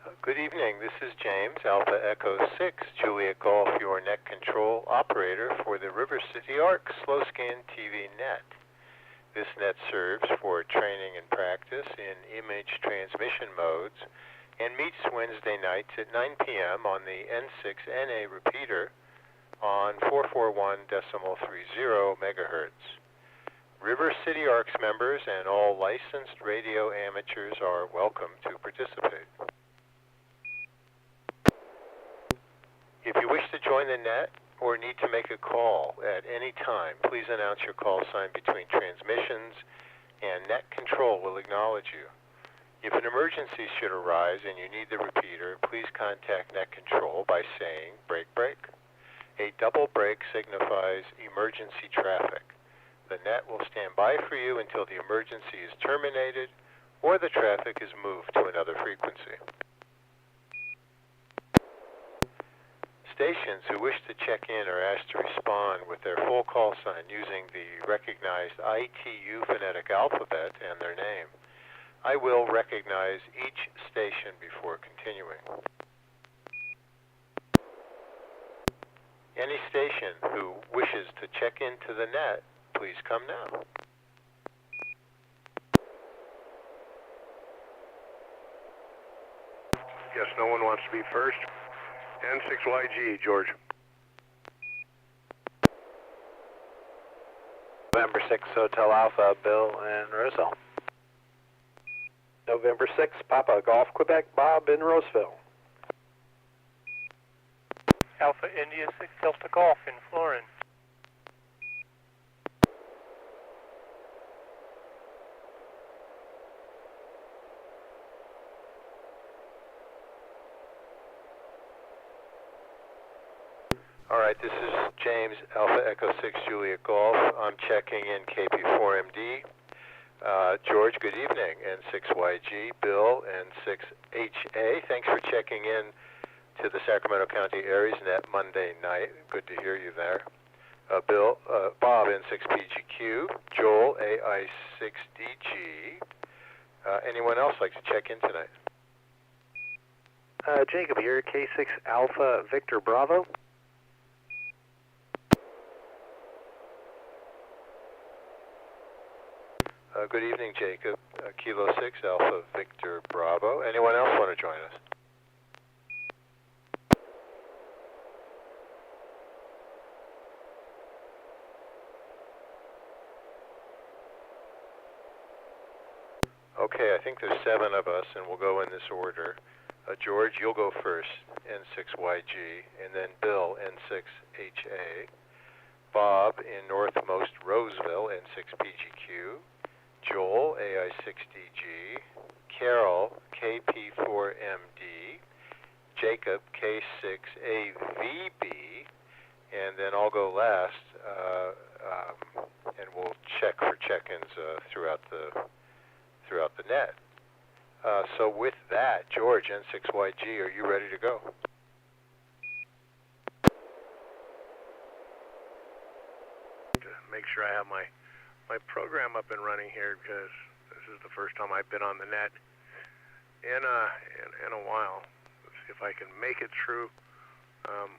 Good evening. This is James, Alpha Echo 6, Juliet Golf, your net control operator for the River City Arc Slow Scan TV Net. This net serves for training and practice in image transmission modes and meets Wednesday nights at 9 p.m. on the N6NA repeater on 441.30 megahertz. River City Arcs members and all licensed radio amateurs are welcome to participate. If you wish to join the net or need to make a call at any time, please announce your call sign between transmissions and net control will acknowledge you. If an emergency should arise and you need the repeater, please contact net control by saying break break. A double break signifies emergency traffic. The net will stand by for you until the emergency is terminated or the traffic is moved to another frequency. Stations who wish to check in are asked to respond with their full call sign using the recognized ITU phonetic alphabet and their name. I will recognize each station before continuing. Any station who wishes to check into the net, please come now. Guess no one wants to be first. N6YG, George. November 6, Hotel Alpha, Bill and Roseville. November 6, Papa Golf, Quebec, Bob in Roseville. Alpha India 6, Delta Golf in Florence. All right, this is James, Alpha Echo 6, Juliet Golf. I'm checking in KP4MD. George, good evening. N6YG, Bill, N6HA. Thanks for checking in to the Sacramento County Aries Net Monday night. Good to hear you there. Bob, N6PGQ, Joel, AI6DG. Anyone else like to check in tonight? Jacob here, K6 Alpha Victor Bravo. Good evening, Jacob. Kilo 6, Alpha Victor Bravo. Anyone else want to join us? Okay, I think there's 7 of us, and we'll go in this order. George, you'll go first, N6YG, and then Bill, N6HA. Bob in northmost Roseville, N6PGQ. Joel, AI6DG, Carol, KP4MD, Jacob, K6AVB, and then I'll go last, and we'll check for check-ins throughout the net. So with that, George, N6YG, are you ready to go? To make sure I have my program up and running here, because this is the first time I've been on the net in a while. Let's see if I can make it through and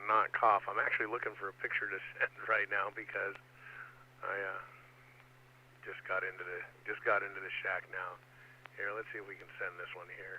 not cough. I'm actually looking for a picture to send right now because I just got into the shack now. Here, let's see if we can send this one here.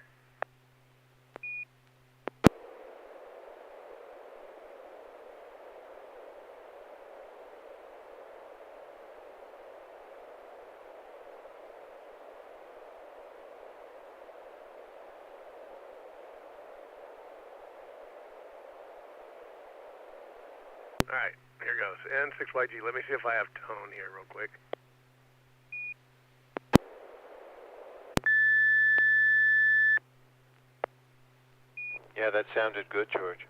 All right, here goes. N6YG. Let me see if I have tone here real quick. Yeah, that sounded good, George.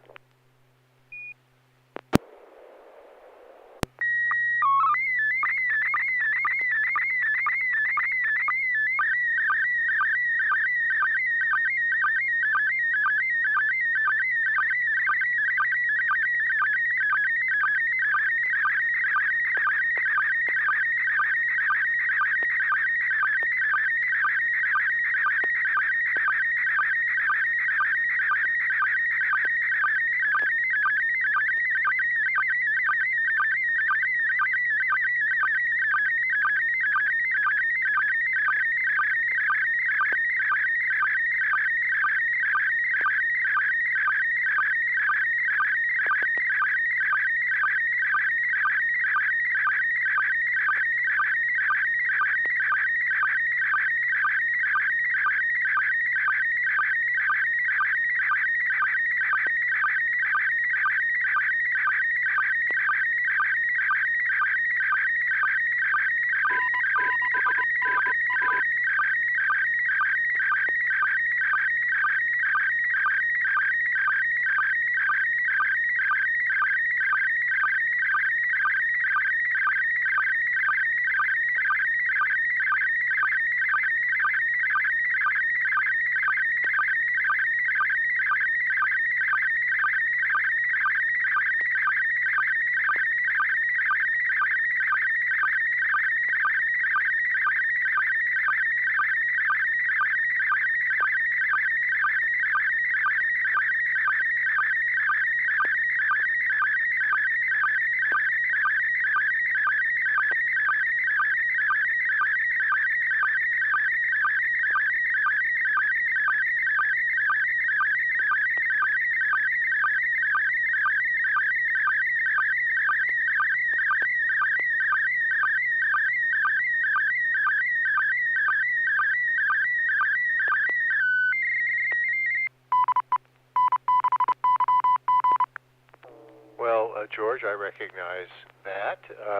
George. I recognize that.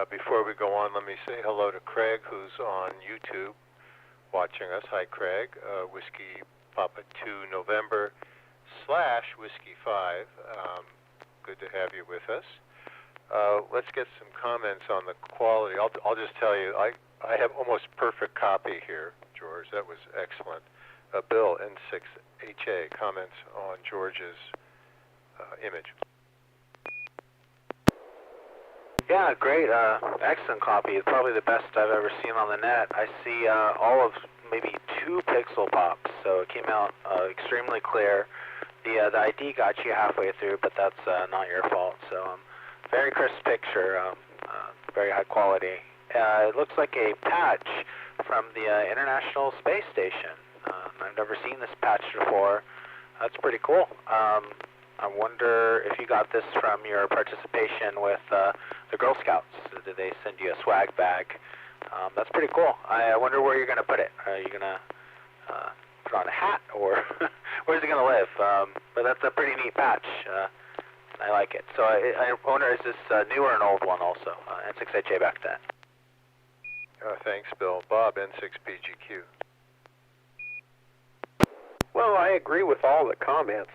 Before we go on, let me say hello to Craig, who's on YouTube watching us. Hi, Craig. Whiskey Papa 2 November / Whiskey 5. Good to have you with us. Let's get some comments on the quality. I'll just tell you, I have almost perfect copy here, George. That was excellent. Bill, N6NA, comments on George's image. Yeah, great. Excellent copy. It's probably the best I've ever seen on the net. I see all of maybe 2 pixel pops, so it came out extremely clear. The ID got you halfway through, but that's not your fault. So very crisp picture, very high quality. It looks like a patch from the International Space Station. I've never seen this patch before. That's pretty cool. I wonder if you got this from your participation with the Girl Scouts. Did they send you a swag bag? That's pretty cool. I wonder where you're going to put it. Are you going to put on a hat, or where's it going to live? But that's a pretty neat patch. I like it. So I wonder, is this new or an old one also? N6NA back then. Thanks, Bill. Bob, N6PGQ. Well, I agree with all the comments.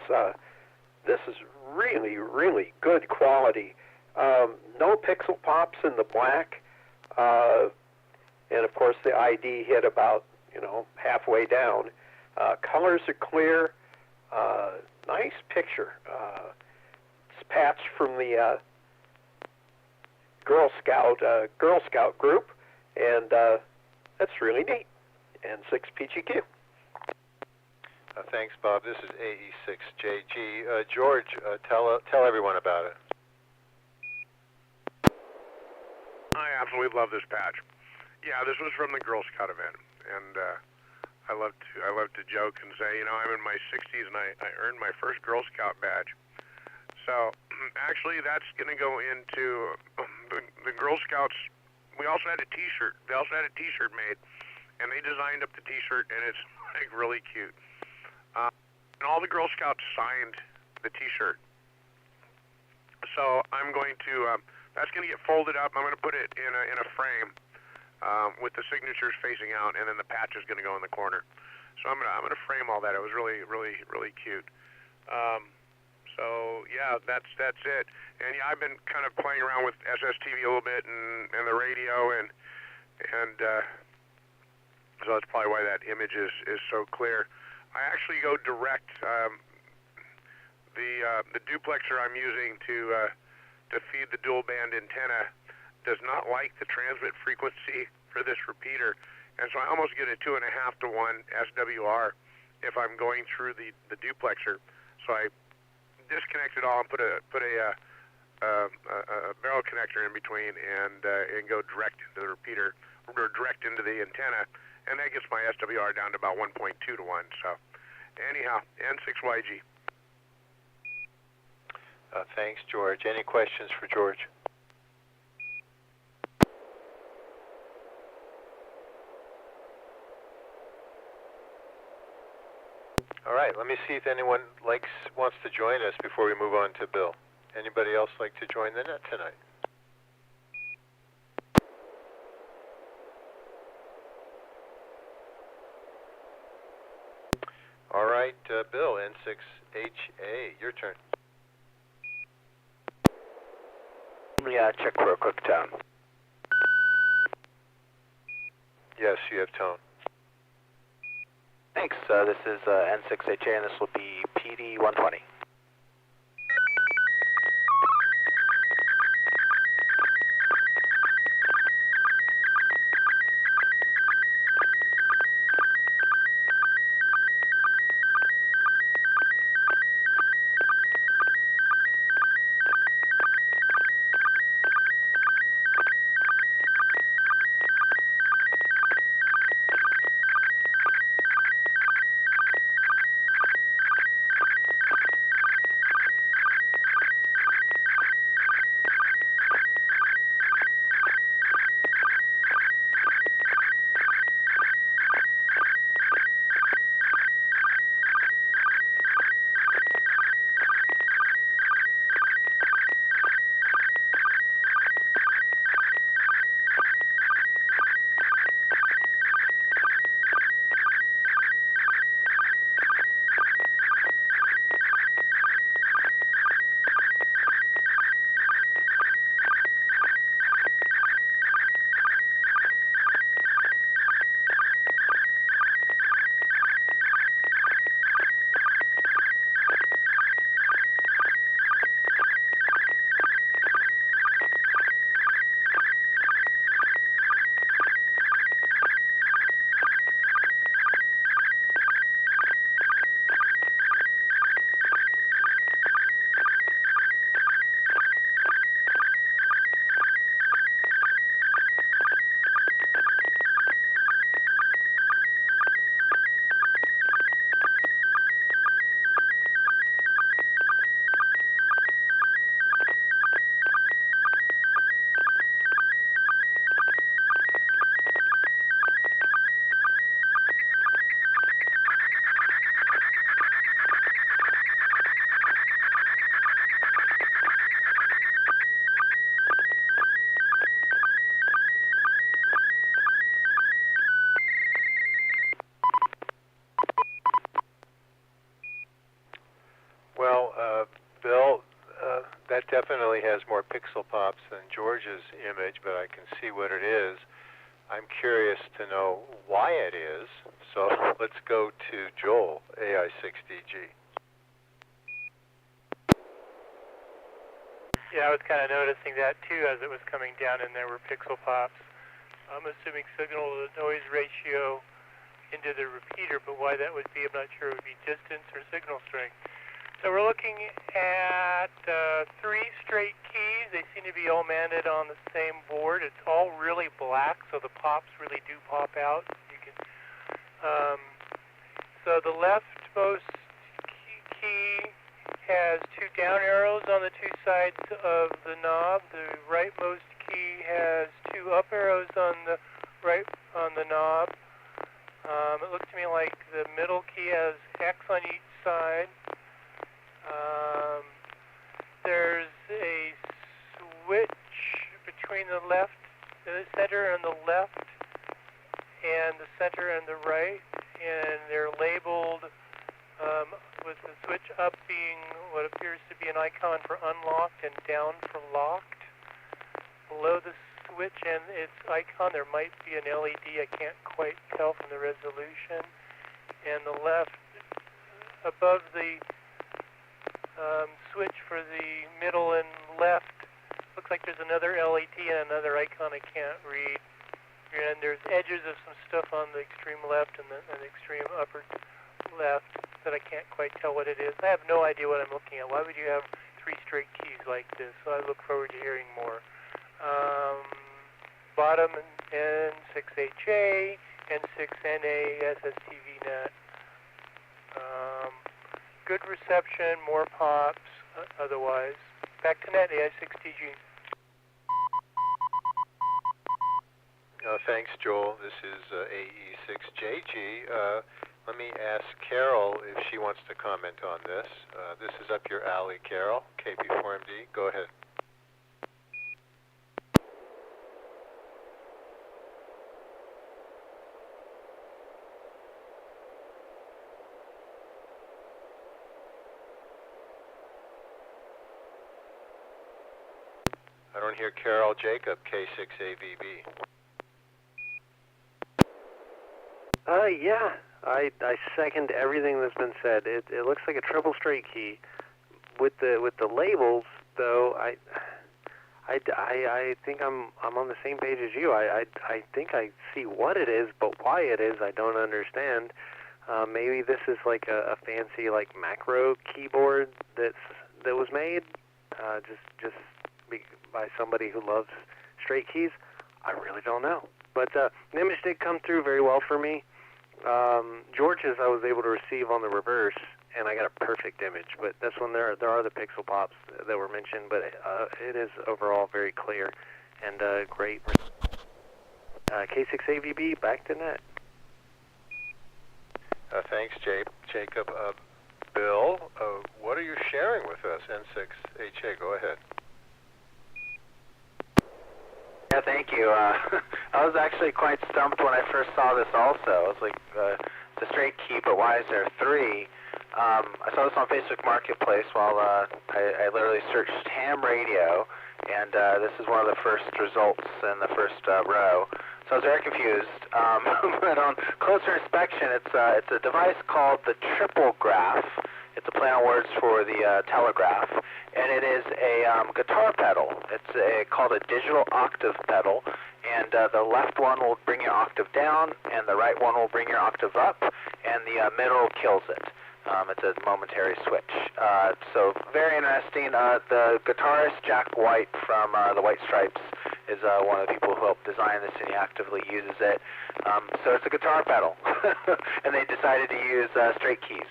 This is really, really good quality. No pixel pops in the black. And of course the ID hit about, halfway down. Colors are clear. Nice picture. It's patched from the Girl Scout group, and that's really neat. N6PGQ. Thanks, Bob. This is AE6JG. George, tell everyone about it. I absolutely love this patch. Yeah, this was from the Girl Scout event, and I love to joke and say, I'm in my 60s and I earned my first Girl Scout badge. So actually, that's going to go into the Girl Scouts. We also had a T-shirt. They also had a T-shirt made, and they designed up the T-shirt, and it's really cute. And all the Girl Scouts signed the T-shirt. So I'm going to. That's going to get folded up. I'm going to put it in a frame with the signatures facing out, and then the patch is going to go in the corner. So I'm going to frame all that. It was really, really, really cute. So yeah, that's it. And yeah, I've been kind of playing around with SSTV a little bit and the radio, and so that's probably why that image is so clear. I actually go direct. The duplexer I'm using to feed the dual band antenna does not like the transmit frequency for this repeater, and so I almost get a 2.5 to 1 SWR if I'm going through the duplexer. So I disconnect it all and put a barrel connector in between and go direct into the repeater, or direct into the antenna, and that gets my SWR down to about 1.2 to 1. So anyhow, N6YG. Thanks, George. Any questions for George? All right, let me see if anyone wants to join us before we move on to Bill. Anybody else like to join the net tonight? All right, Bill, N6NA, your turn. Yeah, check for a quick tone. Yes, you have tone. Thanks. This is N6NA, and this will be PD 120. that definitely has more pixel pops than George's image, but I can see what it is. I'm curious to know why it is, so let's go to Joel, AI6DG. Yeah, I was kind of noticing that too as it was coming down and there were pixel pops. I'm assuming signal to noise ratio into the repeater, but why that would be, I'm not sure. It would be distance or signal strength. So we're looking at 3 straight keys. They seem to be all mounted on the same board. It's all really black, so the pops really do pop out. You can, so the leftmost key has 2 down arrows on the 2 sides of the knob. The rightmost key has 2 up arrows on the knob. It looks to me like the middle key has X on each side. There's a switch between the center and the left, and the center and the right, and they're labeled with the switch up being what appears to be an icon for unlocked and down for locked. Below the switch and its icon there might be an LED, I can't quite tell from the resolution. And the left, above the switch for the middle and left, looks like there's another LED and another icon I can't read. And there's edges of some stuff on the extreme left and the extreme upper left that I can't quite tell what it is. I have no idea what I'm looking at. Why would you have 3 straight keys like this? So I look forward to hearing more. Bottom N6HA, N6NA SSTV Net. Good reception, more pops, otherwise. Back to net, AI6DG. Thanks, Joel. This is AE6JG. Let me ask Carol if she wants to comment on this. This is up your alley, Carol, KP4MD. Go ahead. I don't hear Carol. Jacob, K6AVB. Yeah, I second everything that's been said. It looks like a triple straight key. With the labels, though, I think I'm on the same page as you. I think I see what it is, but why it is, I don't understand. Maybe this is like a fancy like macro keyboard that was made just by somebody who loves straight keys. I really don't know. But the image did come through very well for me. George's I was able to receive on the reverse, and I got a perfect image. But this one, there are the pixel pops that were mentioned, but it is overall very clear and great. K6AVB, back to net. Thanks, Jacob. Bill, what are you sharing with us? N6HA, go ahead. Yeah, thank you. I was actually quite stumped when I first saw this also. I was like, it's a straight key, but why is there 3? I saw this on Facebook Marketplace while I literally searched ham radio, and this is one of the first results in the first row. So I was very confused. But on closer inspection, it's a device called the triple graph. It's a play on words for the telegraph, and it is a guitar pedal. It's called a digital octave pedal, and the left one will bring your octave down, and the right one will bring your octave up, and the middle kills it. It's a momentary switch. So very interesting. The guitarist Jack White from the White Stripes is one of the people who helped design this, and he actively uses it. So it's a guitar pedal, and they decided to use straight keys.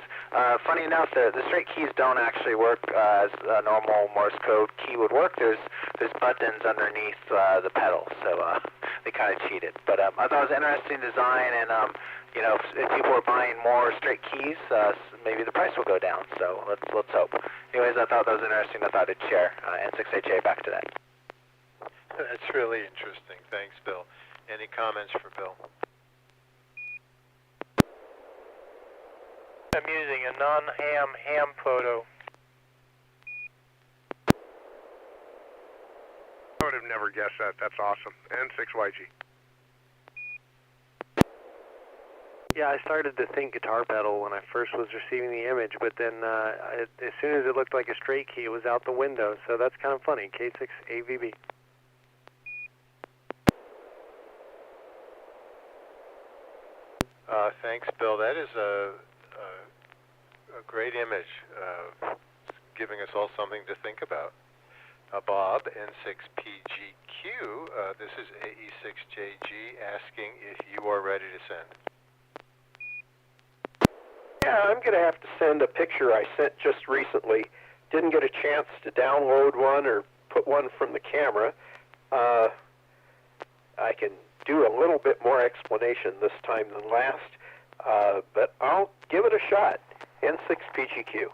Funny enough, the straight keys don't actually work as a normal Morse code key would work. There's buttons underneath the pedal, so they kind of cheated. But I thought it was an interesting design, and you know, if people are buying more straight keys, maybe the price will go down. So let's hope. Anyways, I thought that was interesting. I thought I'd share. N6HA, back to that. That's really interesting. Thanks, Bill. Any comments for Bill? I'm using a non-ham photo. would have never guessed that. That's awesome. N6YG. Yeah, I started to think guitar pedal when I first was receiving the image, but then as soon as it looked like a straight key, it was out the window. So that's kind of funny. K6AVB. Thanks, Bill. That is a great image, giving us all something to think about. Bob, N6PGQ, this is AE6JG asking if you are ready to send. Yeah, I'm going to have to send a picture I sent just recently. Didn't get a chance to download one or put one from the camera. I can do a little bit more explanation this time than last, but I'll give it a shot. N6PGQ.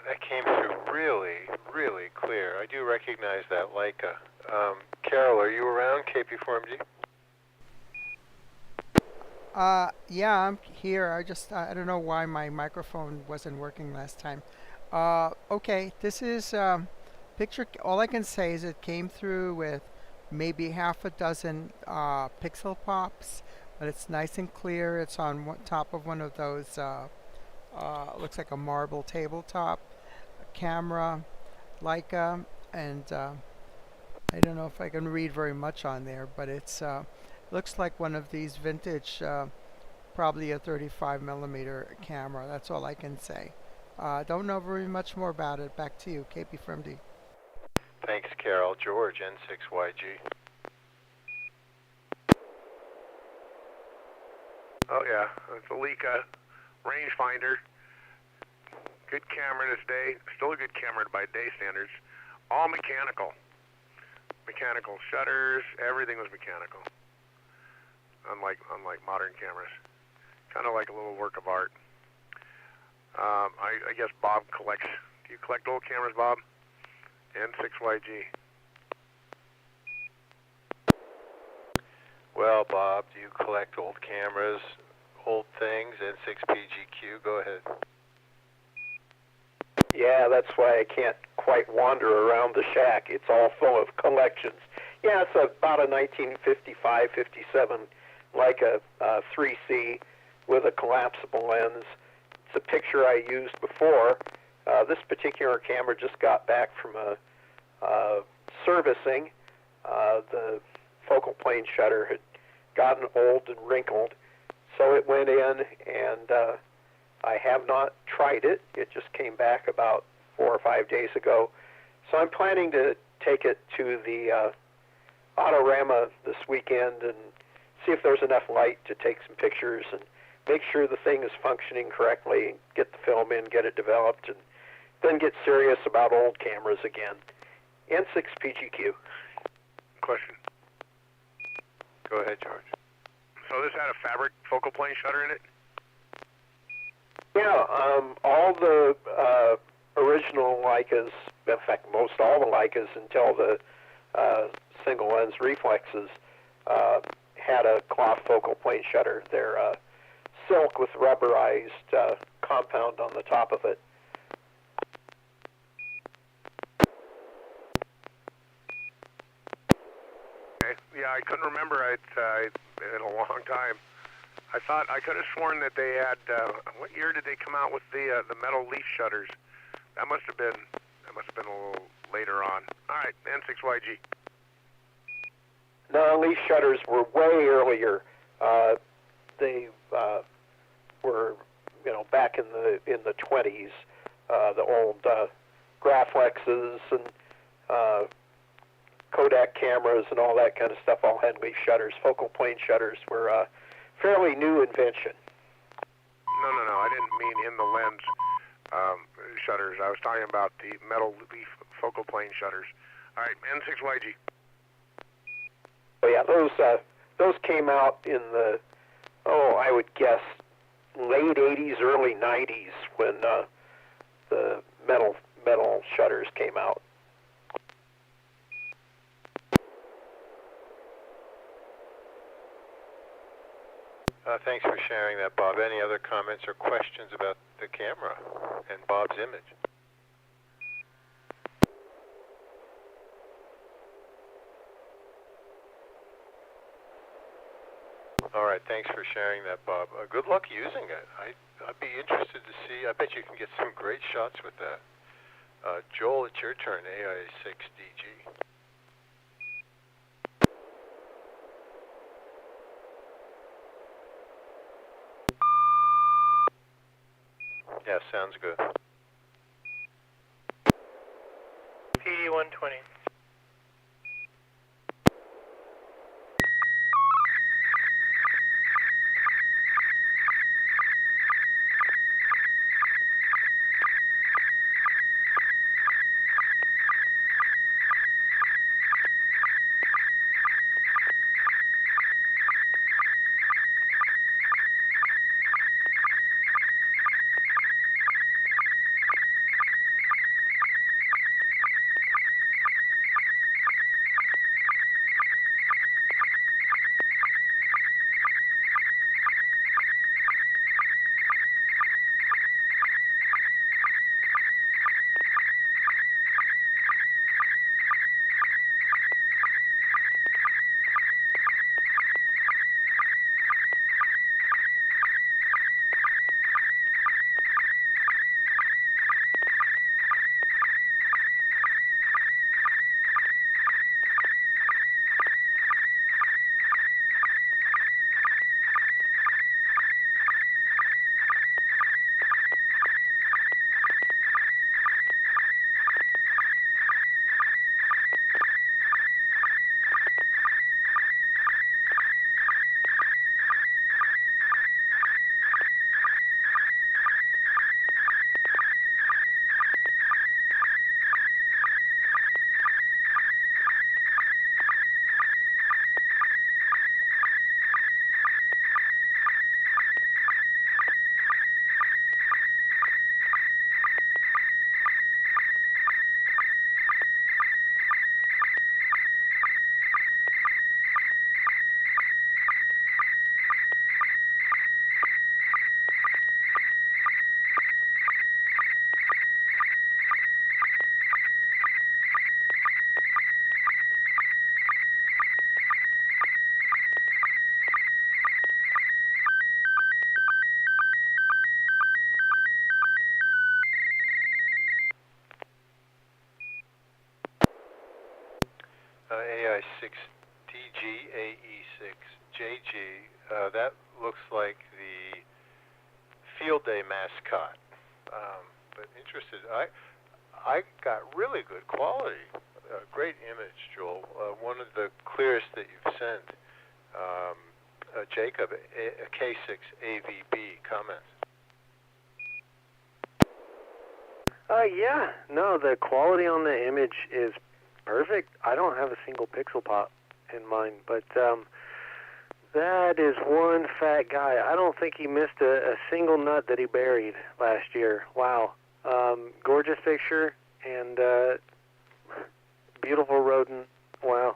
That came through really, really clear. I do recognize that Leica. Carol, are you around, KP4MG? Yeah, I'm here. I don't know why my microphone wasn't working last time. Okay, this is picture. All I can say is it came through with maybe half a dozen pixel pops, but it's nice and clear. It's on top of one of those, looks like a marble tabletop camera, Leica, and I don't know if I can read very much on there, but it's looks like one of these vintage, probably a 35mm camera. That's all I can say. Don't know very much more about it. Back to you, KP from D. Thanks, Carol. George, N6YG. Oh yeah, it's a Leica rangefinder. Good camera this day. Still a good camera by day standards. All mechanical. Mechanical shutters. Everything was mechanical. Unlike modern cameras. Kind of like a little work of art. I guess Bob collects. Do you collect old cameras, Bob? N6YG. Well, Bob, do you collect old cameras, old things? N6PGQ, go ahead. Yeah, that's why I can't quite wander around the shack. It's all full of collections. Yeah, it's about a 1955, 57, like a 3C with a collapsible lens. It's a picture I used before. This particular camera just got back from a servicing. The focal plane shutter had gotten old and wrinkled, so it went in, and I have not tried it. It just came back about 4 or 5 days ago. So I'm planning to take it to the Autorama this weekend and see if there's enough light to take some pictures and make sure the thing is functioning correctly, get the film in, get it developed, and then get serious about old cameras again. N6 PGQ. Question. Go ahead, George. So this had a fabric focal plane shutter in it? Yeah, all the original Leicas, in fact, most all the Leicas until the single lens reflexes had a cloth focal plane shutter. They're silk with rubberized compound on the top of it. Okay. Yeah, I couldn't remember it in a long time. I could have sworn that they had. What year did they come out with the metal leaf shutters? That must have been a little later on. All right, N6YG. No, leaf shutters were way earlier. They were, back in the 20s. The old Graflexes and Kodak cameras and all that kind of stuff all had leaf shutters. Focal plane shutters were a fairly new invention. No. I didn't mean in the lens shutters. I was talking about the metal leaf focal plane shutters. All right, N6YG. Oh yeah, those came out in the I would guess late 80s, early 90s when the metal shutters came out. Thanks for sharing that, Bob. Any other comments or questions about the camera and Bob's image? All right, thanks for sharing that, Bob. Good luck using it. I'd be interested to see. I bet you can get some great shots with that. Joel, it's your turn, AI6DG. Yeah, sounds good. PD-120. N6DG AE6JG. That looks like the field day mascot. But interested, I got really good quality. Great image, Joel. One of the clearest that you've sent. Jacob, K6AVB, comments. Yeah, no, the quality on the image is perfect. I don't have a single pixel pop in mind, but that is one fat guy. I don't think he missed a single nut that he buried last year. Wow. Gorgeous picture and beautiful rodent. Wow.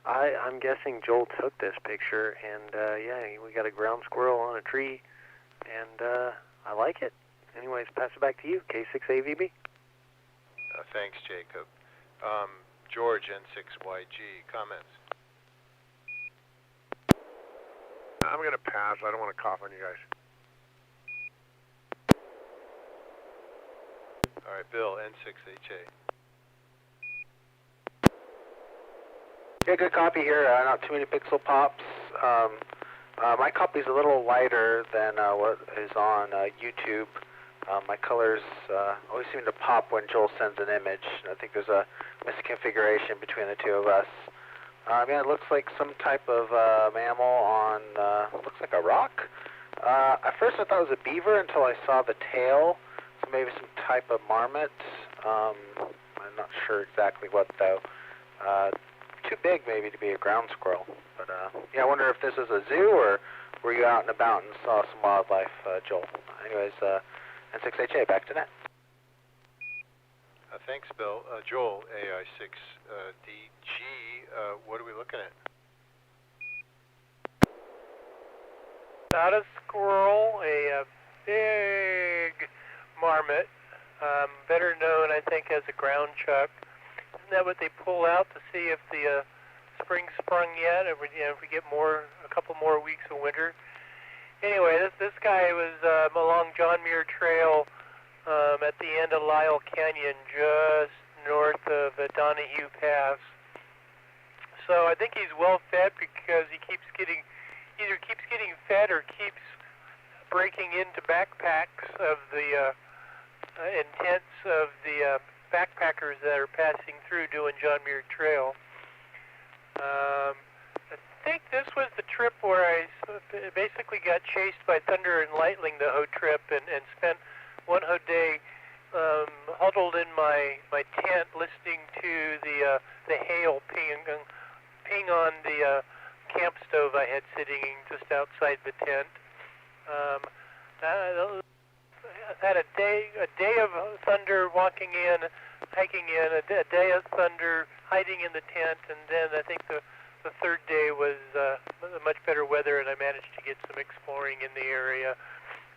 I'm guessing Joel took this picture, and yeah, we got a ground squirrel on a tree, and I like it. Anyways, pass it back to you, K6AVB. Thanks, Jacob. George, N6YG, comments. I'm going to pass. I don't want to cough on you guys. All right, Bill, N6HA. Yeah, good copy here. Not too many pixel pops. My copy's a little lighter than what is on YouTube. My colors always seem to pop when Joel sends an image. I think there's a misconfiguration between the two of us. Yeah, it looks like some type of mammal on, looks like a rock. At first I thought it was a beaver until I saw the tail, so maybe some type of marmot. I'm not sure exactly what though. Too big maybe to be a ground squirrel. But yeah, I wonder if this is a zoo or were you out and about and saw some wildlife, Joel? Anyways, N6HA, back to net. Thanks, Bill. Joel, AI6DG, what are we looking at? Not a squirrel, a big marmot, better known, I think, as a ground chuck. Isn't that what they pull out to see if the spring's sprung yet, or if we get a couple more weeks of winter? Anyway, this guy was along John Muir Trail at the end of Lyle Canyon, just north of Donahue Pass. So I think he's well fed because he either keeps getting fed or keeps breaking into backpacks of the and tents of the backpackers that are passing through doing John Muir Trail. I think this was the trip where I basically got chased by thunder and lightning the whole trip and spent one whole day huddled in my tent listening to the hail ping on the camp stove I had sitting just outside the tent. I had a day of thunder walking in, hiking in, a day of thunder hiding in the tent, and then I think the third day was much better weather, and I managed to get some exploring in the area.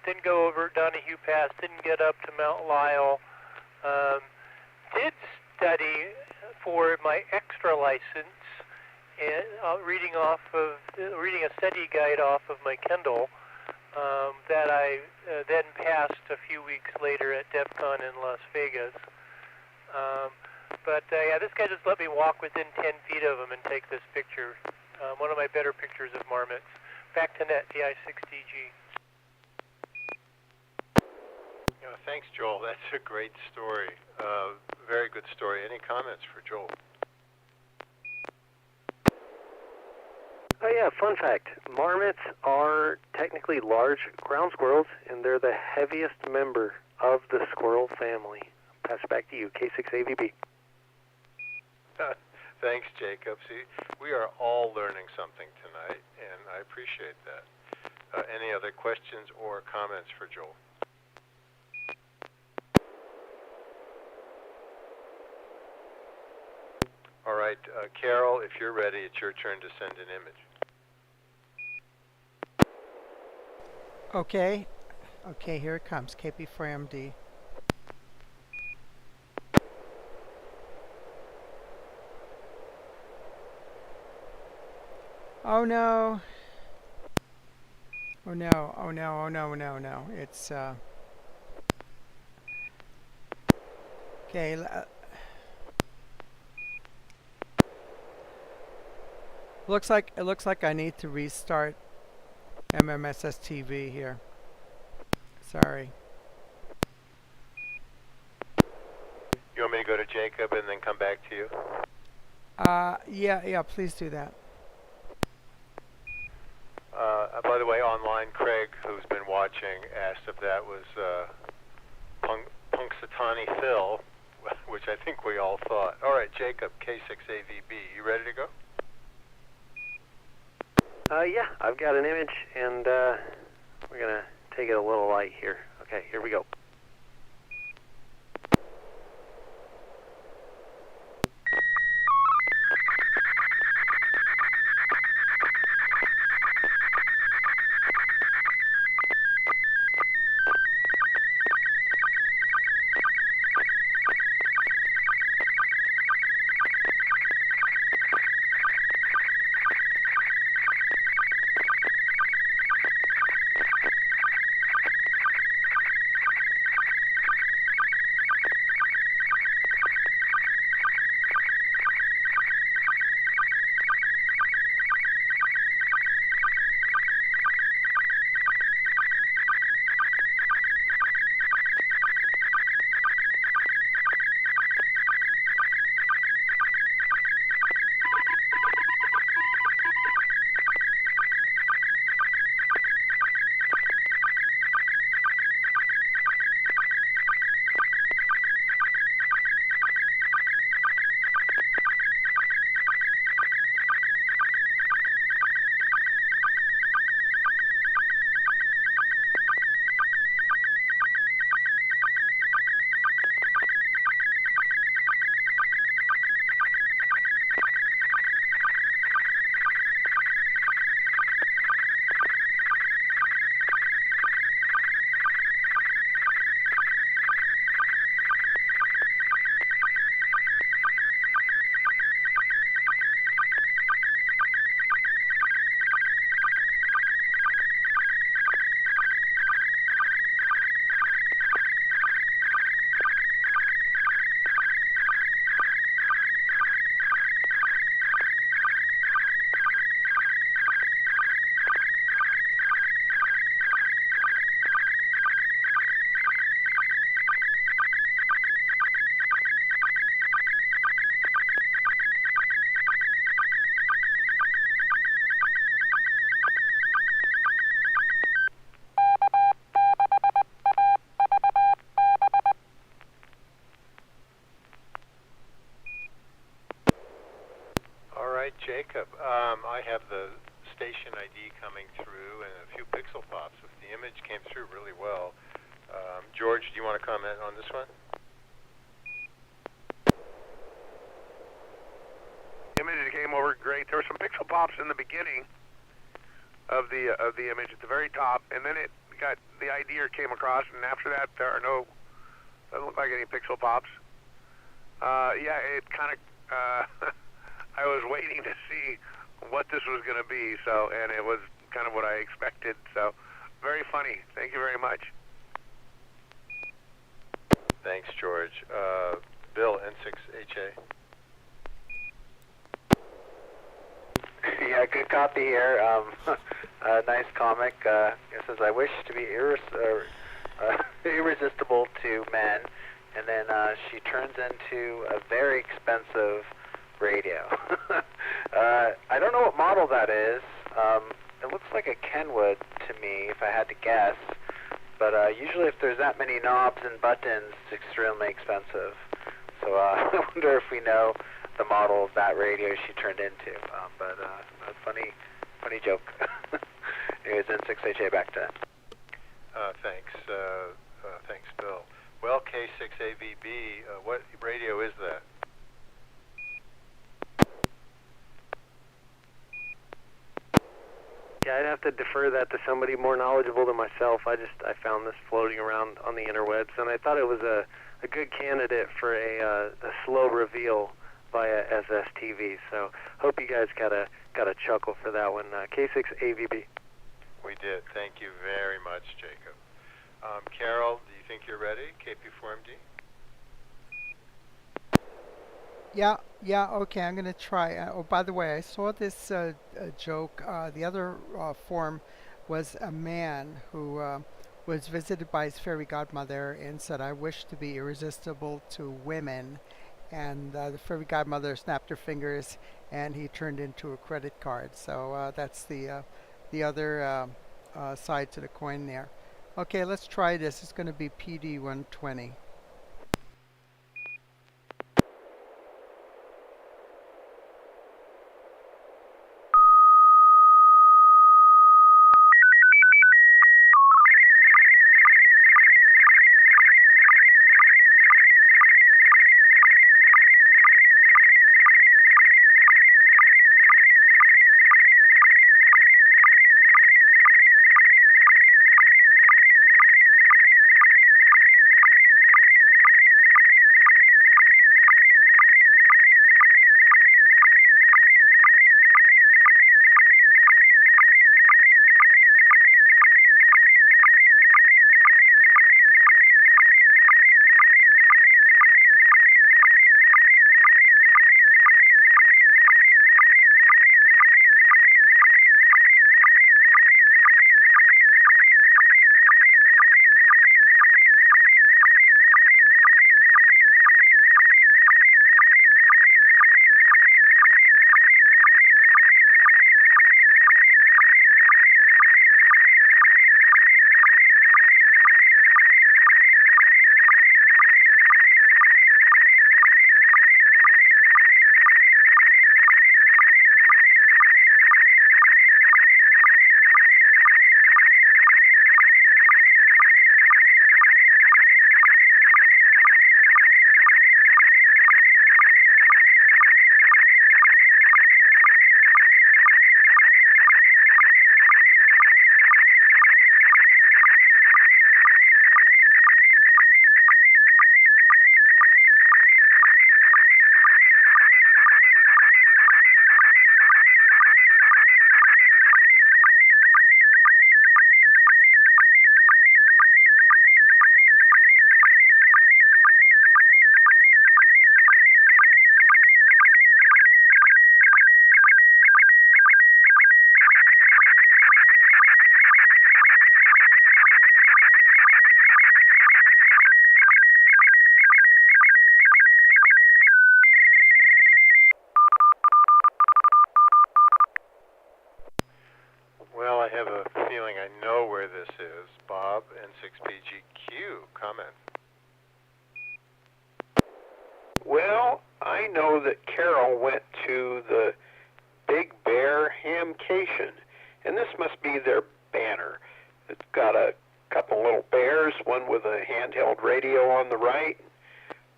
Didn't go over Donahue Pass, didn't get up to Mount Lyell. Did study for my extra license, and reading a study guide off of my Kindle that I then passed a few weeks later at DEF CON in Las Vegas. But yeah, this guy just let me walk within 10 feet of him and take this picture. One of my better pictures of marmots. Back to net, TI6DG. Thanks, Joel. That's a great story. Very good story. Any comments for Joel? Oh yeah, fun fact. Marmots are technically large ground squirrels, and they're the heaviest member of the squirrel family. Pass it back to you, K6AVB. Thanks, Jacob. See, we are all learning something tonight, and I appreciate that. Any other questions or comments for Joel? All right, Carol, if you're ready, it's your turn to send an image. Okay. Okay, here it comes. KP4MD. Oh no. Oh no. Oh no. Oh no. No. No. It's okay. It looks like I need to restart SSTV here. Sorry. You want me to go to Jacob and then come back to you? Yeah, please do that. By the way, online, Craig, who's been watching, asked if that was Punxsutawney Phil, which I think we all thought. All right, Jacob, K6AVB, you ready to go? Yeah, I've got an image, and we're going to take it a little light here. Okay, here we go. Jacob, I have the station ID coming through and a few pixel pops. If the image came through really well. George, do you want to comment on this one? Image came over great. There were some pixel pops in the beginning of the image at the very top, and then it got the idea came across, and after that there are no, doesn't look like any pixel pops. Yeah, it kind of I was waiting to see what this was going to be, so, and it was kind of what I expected, so very funny. Thank you very much. Thanks, George. Bill, N6HA. Yeah, good copy here. Nice comic. It says, I wish to be irresistible to men, and then she turns into a very expensive radio. I don't know what model that is. It looks like a Kenwood to me, if I had to guess. But usually if there's that many knobs and buttons, it's extremely expensive. So I wonder if we know the model of that radio she turned into. But a funny joke. Anyways, N6HA back to. Thanks. Thanks, Bill. Well, K6AVB, what radio is that? Yeah, I'd have to defer that to somebody more knowledgeable than myself. I found this floating around on the interwebs, and I thought it was a good candidate for a slow reveal via SSTV. So hope you guys got a chuckle for that one. K6AVB. We did. Thank you very much, Jacob. Carol, do you think you're ready? KP4MD? Yeah, okay, I'm gonna try. Oh, by the way, I saw this joke. The other form was a man who was visited by his fairy godmother and said, "I wish to be irresistible to women." And the fairy godmother snapped her fingers, and he turned into a credit card. So that's the other side to the coin there. Okay, let's try this. It's going to be PD 120. Well, I have a feeling I know where this is. Bob, N6PGQ, comment. Well, I know that Carol went to the Big Bear Hamcation, and this must be their banner. It's got a couple little bears, one with a handheld radio on the right,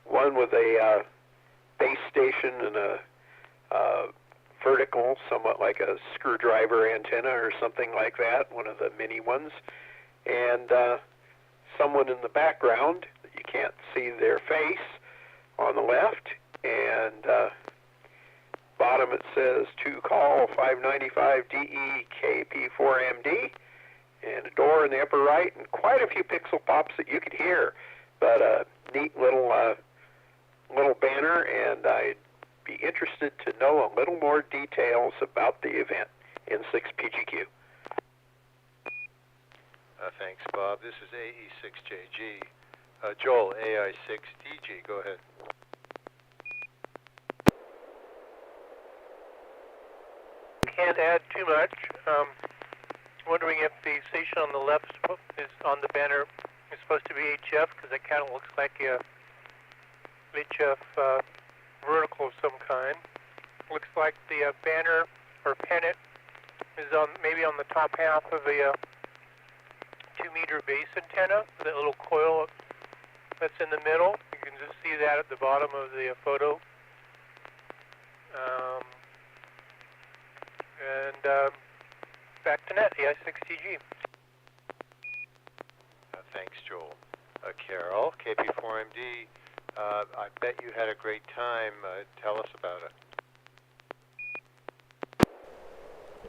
one with a base station and a vertical, somewhat like a screwdriver antenna or something like that, one of the mini ones, and someone in the background, you can't see their face, on the left, and bottom it says to call 595 DE KP4MD, and a door in the upper right, and quite a few pixel pops that you could hear, but a neat little banner, and I'd be interested to know a little more details about the event in 6PGQ. Thanks, Bob. This is AE6JG. Joel, AI6DG, go ahead. Can't add too much. Wondering if the station on the left is on the banner is supposed to be HF, because it kind of looks like a HF vertical of some kind. Looks like the banner or pennant is on maybe on the top half of a 2-meter base antenna, that little coil that's in the middle. You can just see that at the bottom of the photo. Back to net, AI6TG. Thanks, Joel. Carol, KP4MD, I bet you had a great time. Tell us about it.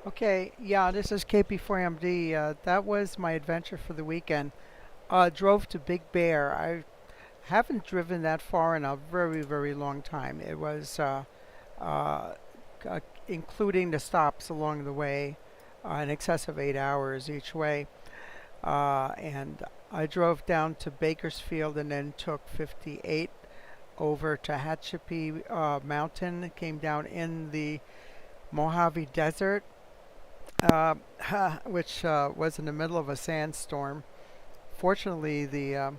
Okay, yeah, this is KP4MD. That was my adventure for the weekend. Drove to Big Bear. haven't driven that far in a very, very long time. It was uh, including the stops along the way, in excess of 8 hours each way. And I drove down to Bakersfield and then took 58 over to Tehachapi Mountain. Came down in the Mojave Desert, uh, which was in the middle of a sandstorm. Fortunately, the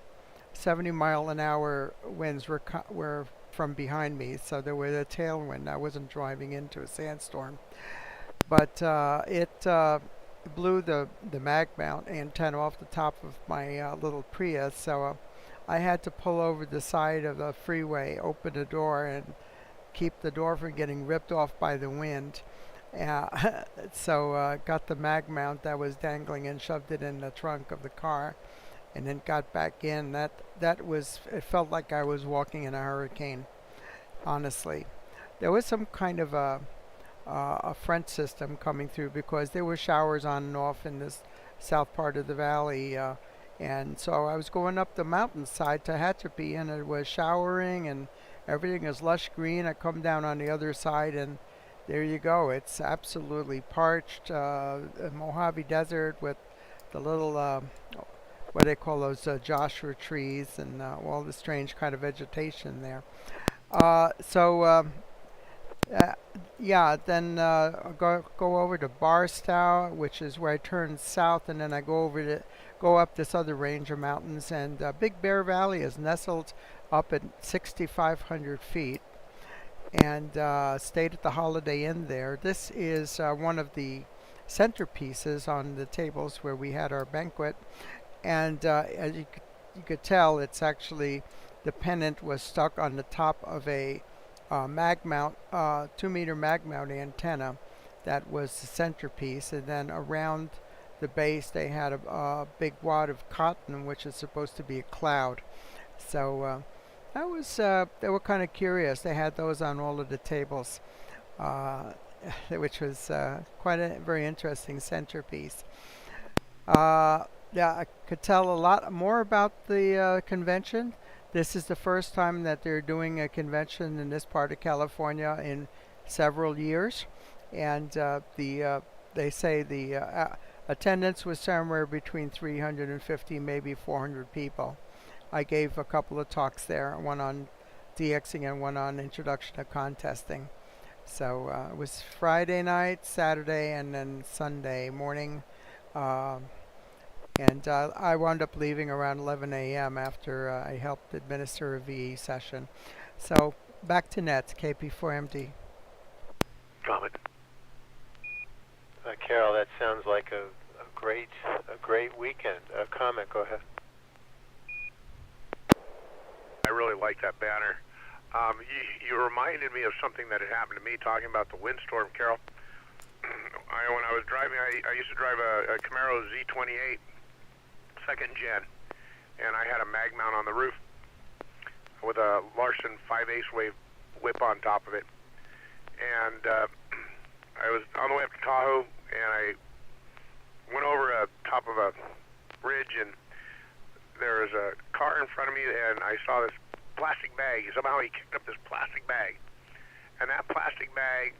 70 mile an hour winds were from behind me, so there was a tailwind. I wasn't driving into a sandstorm, but it blew the mag mount antenna off the top of my little Prius, so I had to pull over the side of the freeway, open the door, and keep the door from getting ripped off by the wind. So got the mag mount that was dangling and shoved it in the trunk of the car, and then got back in. That was, it felt like I was walking in a hurricane. Honestly, there was some kind of a front system coming through because there were showers on and off in this south part of the valley. And so I was going up the mountainside to Tehachapi, and it was showering and everything is lush green. I come down on the other side, and there you go. It's absolutely parched Mojave Desert with the little what they call those Joshua trees and all the strange kind of vegetation there. Uh, yeah, then go over to Barstow, which is where I turn south, and then I go up this other range of mountains. And Big Bear Valley is nestled up at 6,500 feet, and stayed at the Holiday Inn there. This is one of the centerpieces on the tables where we had our banquet, and as you could tell, it's actually the pennant was stuck on the top of a mag mount, 2-meter mag mount antenna that was the centerpiece, and then around the base they had a big wad of cotton, which is supposed to be a cloud. So that was they were kind of curious. They had those on all of the tables, which was quite a very interesting centerpiece. Yeah, I could tell a lot more about the convention. This is the first time that they're doing a convention in this part of California in several years, and they say the attendance was somewhere between 350, maybe 400 people. I gave a couple of talks there, one on DXing and one on introduction to contesting. So it was Friday night, Saturday, and then Sunday morning. And I wound up leaving around 11 a.m. after I helped administer a VE session. So back to net, KP4MD. Comment. Carol, that sounds like a great weekend. Comment, go ahead. I really like that banner. You reminded me of something that had happened to me talking about the windstorm, Carol. When I was driving, I used to drive a Camaro Z28 second gen, and I had a mag mount on the roof with a Larson 5/8 wave whip on top of it. And I was on the way up to Tahoe, and I went over top of a ridge, and there was a car in front of me, and I saw this plastic bag. Somehow he kicked up this plastic bag, and that plastic bag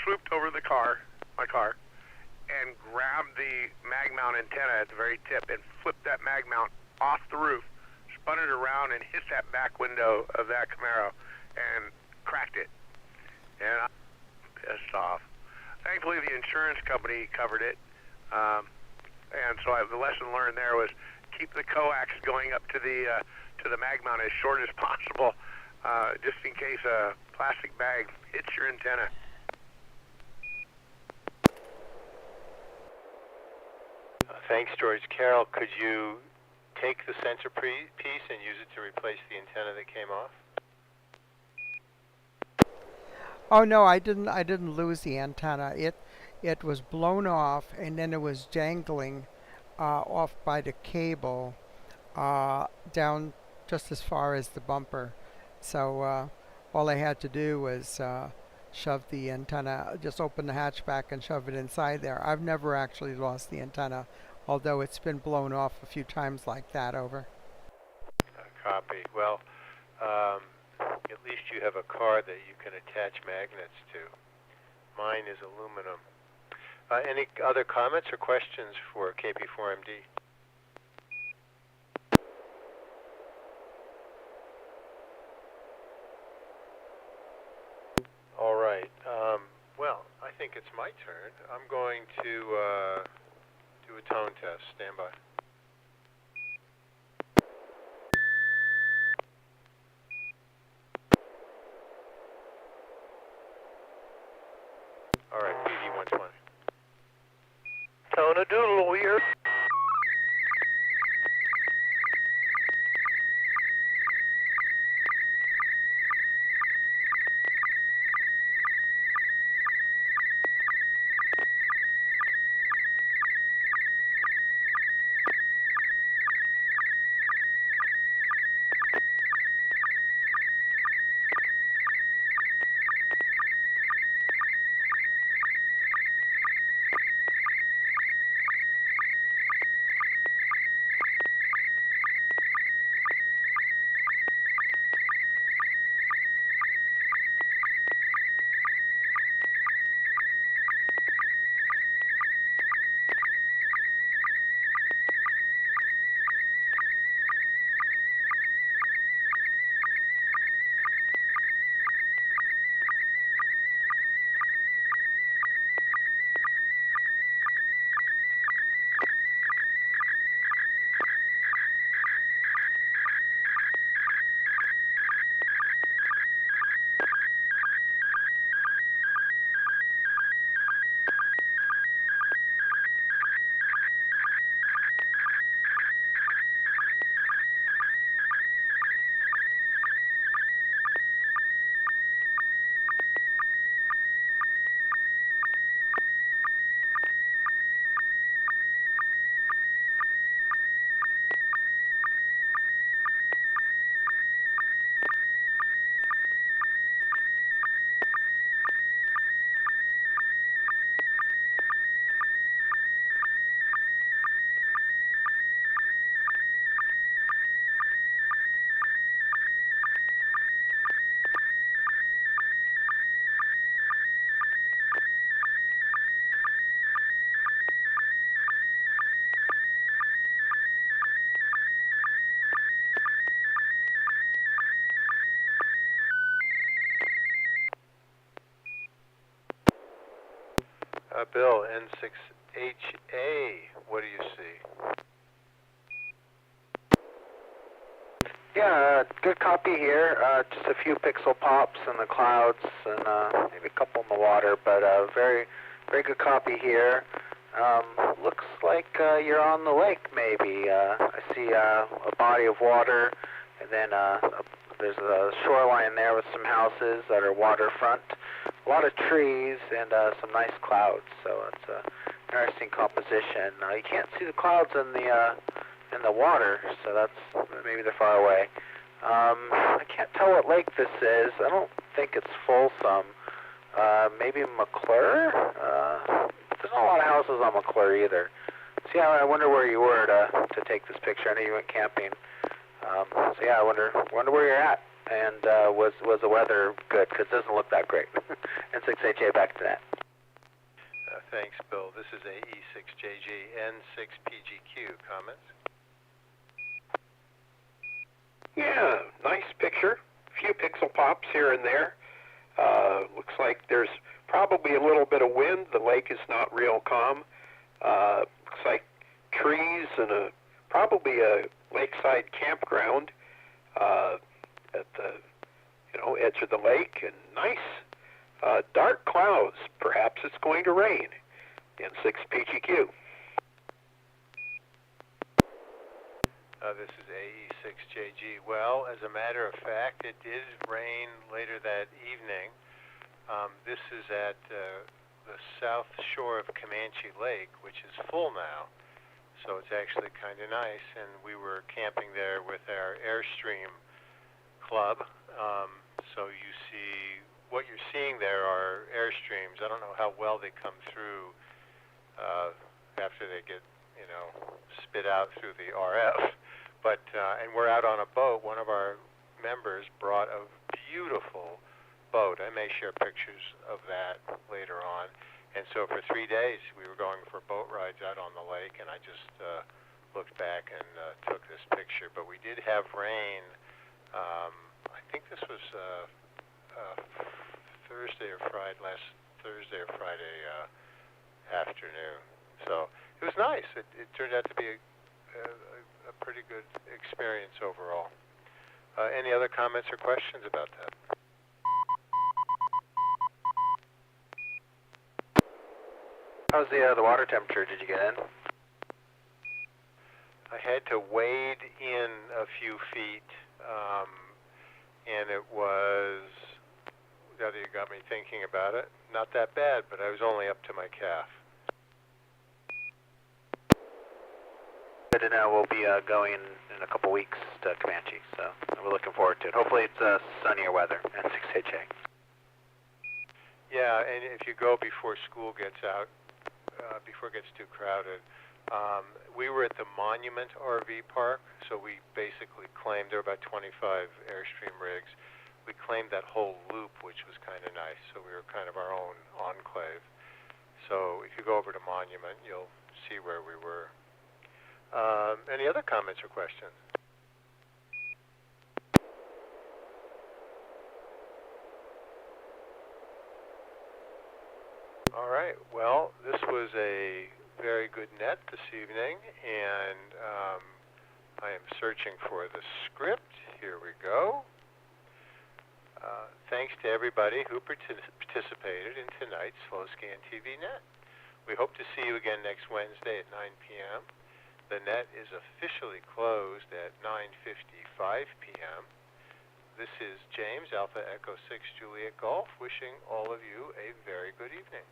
swooped over the car, my car, and grabbed the mag mount antenna at the very tip and flipped that mag mount off the roof, spun it around and hit that back window of that Camaro and cracked it. And I'm pissed off. Thankfully, the insurance company covered it. And so the lesson learned there was keep the coax going up to the mag mount as short as possible, just in case a plastic bag hits your antenna. Thanks, George. Carol, could you take the center piece and use it to replace the antenna that came off? Oh no, I didn't lose the antenna. It was blown off, and then it was dangling off by the cable down just as far as the bumper. So all I had to do was shove the antenna, just open the hatchback and shove it inside there. I've never actually lost the antenna, although it's been blown off a few times like that over. Copy. Well, at least you have a car that you can attach magnets to. Mine is aluminum. Any other comments or questions for KP4MD? All right. Well, I think it's my turn. I'm going to do a tone test. Stand by. All right, PD 120. Tone a doodle, we heard. Bill, N6HA, what do you see? Yeah, good copy here. Just a few pixel pops in the clouds and maybe a couple in the water, but very, very good copy here. Looks like you're on the lake, maybe. I see a body of water, and then there's a shoreline there with some houses that are waterfront. A lot of trees and some nice clouds, so it's an interesting composition. You can't see the clouds in the water, so that's maybe they're far away. I can't tell what lake this is. I don't think it's Folsom. Maybe McClure? There's not a lot of houses on McClure either. So yeah, I wonder where you were to take this picture. I know you went camping. So yeah, I wonder where you're at. And was the weather good? Because it doesn't look that great. N6HA, back to that. Thanks, Bill. This is AE6JG, N6PGQ. Comments? Yeah, nice picture. Few pixel pops here and there. Looks like there's probably a little bit of wind. The lake is not real calm. Looks like trees and probably a lakeside campground at the edge of the lake, and nice dark clouds. Perhaps it's going to rain. N6PGQ. This is AE6JG. Well, as a matter of fact, it did rain later that evening. This is at the south shore of Comanche Lake, which is full now. So it's actually kind of nice, and we were camping there with our Airstream club. So you see, what you're seeing there are Airstreams. I don't know how well they come through after they get, spit out through the RF. And we're out on a boat. One of our members brought a beautiful boat. I may share pictures of that later on. And so for 3 days, we were going for boat rides out on the lake, and I just looked back and took this picture. But we did have rain. I think this was Thursday or Friday, last Thursday or Friday afternoon. So it was nice. It turned out to be a pretty good experience overall. Any other comments or questions about that? How's the water temperature? Did you get in? I had to wade in a few feet, and it was, now that you got me thinking about it, not that bad, but I was only up to my calf. Good to know. We'll be going in a couple weeks to Comanche, so we're looking forward to it. Hopefully it's sunnier weather, N6NA. Yeah, and if you go before school gets out, before it gets too crowded, we were at the Monument RV Park, so we basically claimed, there were about 25 Airstream rigs. We claimed that whole loop, which was kind of nice, so we were kind of our own enclave. So if you go over to Monument, you'll see where we were. Any other comments or questions? All right, well, this was a very good net this evening, and I am searching for the script. Here we go. Thanks to everybody who participated in tonight's Slow Scan TV Net. We hope to see you again next Wednesday at 9 p.m. The net is officially closed at 9:55 p.m. This is James, Alpha Echo 6 Juliet Golf, wishing all of you a very good evening.